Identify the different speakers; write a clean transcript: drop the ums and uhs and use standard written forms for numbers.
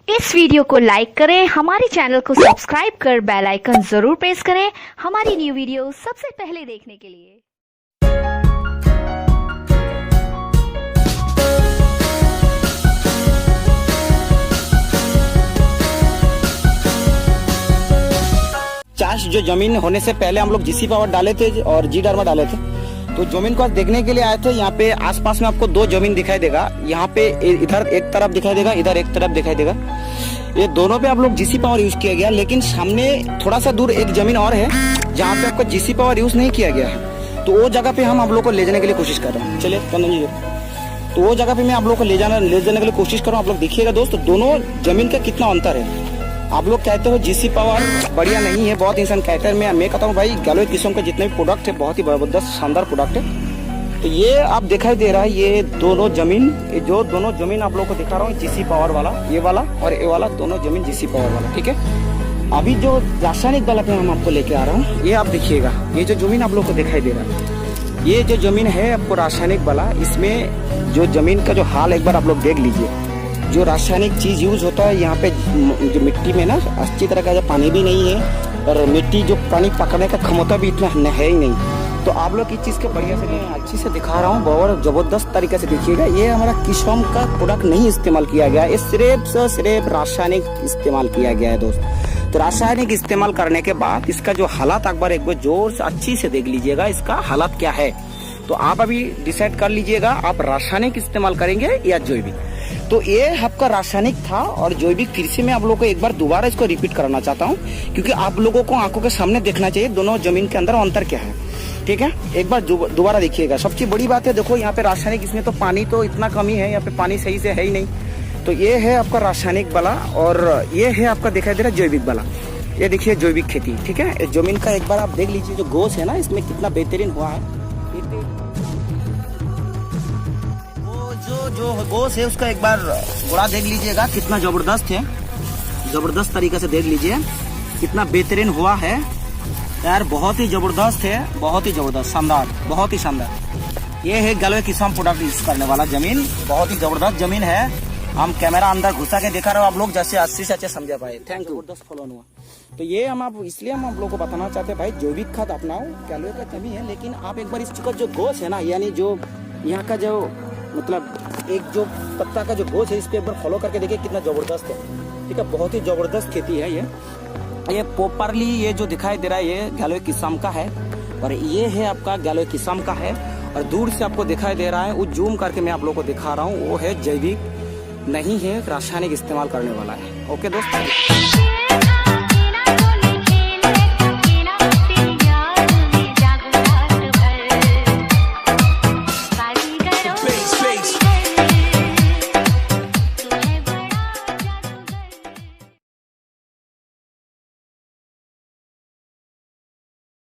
Speaker 1: इस वीडियो को लाइक करें, हमारे चैनल को सब्सक्राइब कर बेल आइकन जरूर प्रेस करें हमारी न्यू वीडियो सबसे पहले देखने के लिए।
Speaker 2: चाष जो जमीन होने से पहले हम लोग जीसी पावर डाले थे और जी डरमा डाले थे, तो जमीन को आज देखने के लिए आए थे। यहाँ पे आसपास में आपको दो जमीन दिखाई देगा। यहाँ पे इधर एक तरफ दिखाई देगा, इधर एक तरफ दिखाई देगा। ये दोनों पे आप लोग जीसी पावर यूज किया गया, लेकिन सामने थोड़ा सा दूर एक जमीन और है जहाँ पे आपको जीसी पावर यूज नहीं किया गया है। तो वो जगह पे हम आप लोग को ले जाने के लिए कोशिश कर रहे हैं। चलिए कंदन जी, तो वो जगह पे मैं आप लोग को ले जाने के लिए कोशिश कर रहा हूँ। आप लोग देखिएगा दोस्त, दोनों जमीन का कितना अंतर है। आप लोग कहते हो जीसी पावर बढ़िया नहीं है, बहुत इंसान कहते हैं। मैं कहता हूँ भाई गैलोय किस्म का जितने भी प्रोडक्ट है बहुत ही जबरदस्त शानदार प्रोडक्ट है। तो ये आप दिखाई दे रहा है, ये दोनों जमीन आप लोग को दिखा रहा हूँ, जीसी पावर वाला, ये वाला और ये वाला, दोनों जमीन जीसी पावर वाला। ठीक है, अभी जो रासायनिक वाला पे हम आपको लेके आ रहा हूँ, ये आप देखिएगा। ये जो जमीन आप लोग को दिखाई दे रहा है, ये जो जमीन है आपको रासायनिक वाला, इसमें जो जमीन का जो हाल एक बार आप लोग देख लीजिए। जो रासायनिक चीज यूज होता है यहाँ पे, जो मिट्टी में ना अच्छी तरह का जो पानी भी नहीं है और मिट्टी जो पानी पकड़ने का क्षमता भी इतना है ही नहीं। तो आप लोग इस चीज के बढ़िया से अच्छी से दिखा रहा हूँ, बहुत जबरदस्त तरीके से देखिएगा। ये हमारा किस्म का प्रोडक्ट नहीं इस्तेमाल किया गया है, सिर्फ रासायनिक इस्तेमाल किया गया है दोस्त। तो रासायनिक इस्तेमाल करने के बाद इसका जो हालात एक बार जोर से अच्छी से देख लीजिएगा, इसका हालात क्या है। तो आप अभी डिसाइड कर लीजिएगा, आप रासायनिक इस्तेमाल करेंगे या जैविक। तो ये आपका रासायनिक था और जैविक फिर से मैं आप लोगों को एक बार दोबारा इसको रिपीट कराना चाहता हूँ, क्योंकि आप लोगों को आंखों के सामने देखना चाहिए दोनों जमीन के अंदर अंतर क्या है। ठीक है, एक बार दोबारा देखिएगा। सबसे बड़ी बात है, देखो यहाँ पे रासायनिक, इसमें तो पानी तो इतना कमी है, यहाँ पे पानी सही से है ही नहीं। तो ये है आपका रासायनिक वाला और ये है आपका दिखाई दे रहा है जैविक वाला। ये देखिए जैविक खेती। ठीक है, जमीन का एक बार आप देख लीजिए, जो गोस है ना इसमें कितना बेहतरीन हुआ है। जो गोस है उसका एक बार गोड़ा देख लीजिएगा, कितना जबरदस्त है, जबरदस्त तरीके से देख लीजिए कितना बेहतरीन हुआ है यार। बहुत ही जबरदस्त है, बहुत ही जबरदस्त, शानदार, बहुत ही शानदार। ये है गैलोय किस्म प्रोडक्ट यूज करने वाला जमीन, बहुत ही जबरदस्त जमीन है। हम कैमरा अंदर घुसा के दिखा रहे हो, आप लोग जैसे अच्छे से अच्छे समझ पाए। थैंक यू, जबरदस्त फॉलो हुआ। तो ये इसलिए हम आप लोग को बताना चाहते हैं भाई, जैविक खाद अपनाओ, गैलोय का कमी है, लेकिन आप एक बार इस चीज जो गोस है ना, यानी जो यहाँ का जो मतलब एक जो पत्ता का जो गोश है, इस पे एक बार फॉलो करके देखिए कितना जबरदस्त है। ठीक है, बहुत ही जबरदस्त खेती है ये प्रॉपरली ये जो दिखाई दे रहा है ये गैलोय किस्म का है और ये है आपका गैलोय किस्म का है। और दूर से आपको दिखाई दे रहा है, वो जूम करके मैं आप लोगों को दिखा रहा हूँ, वो है जैविक, नहीं है रासायनिक इस्तेमाल करने वाला है। ओके दोस्तों।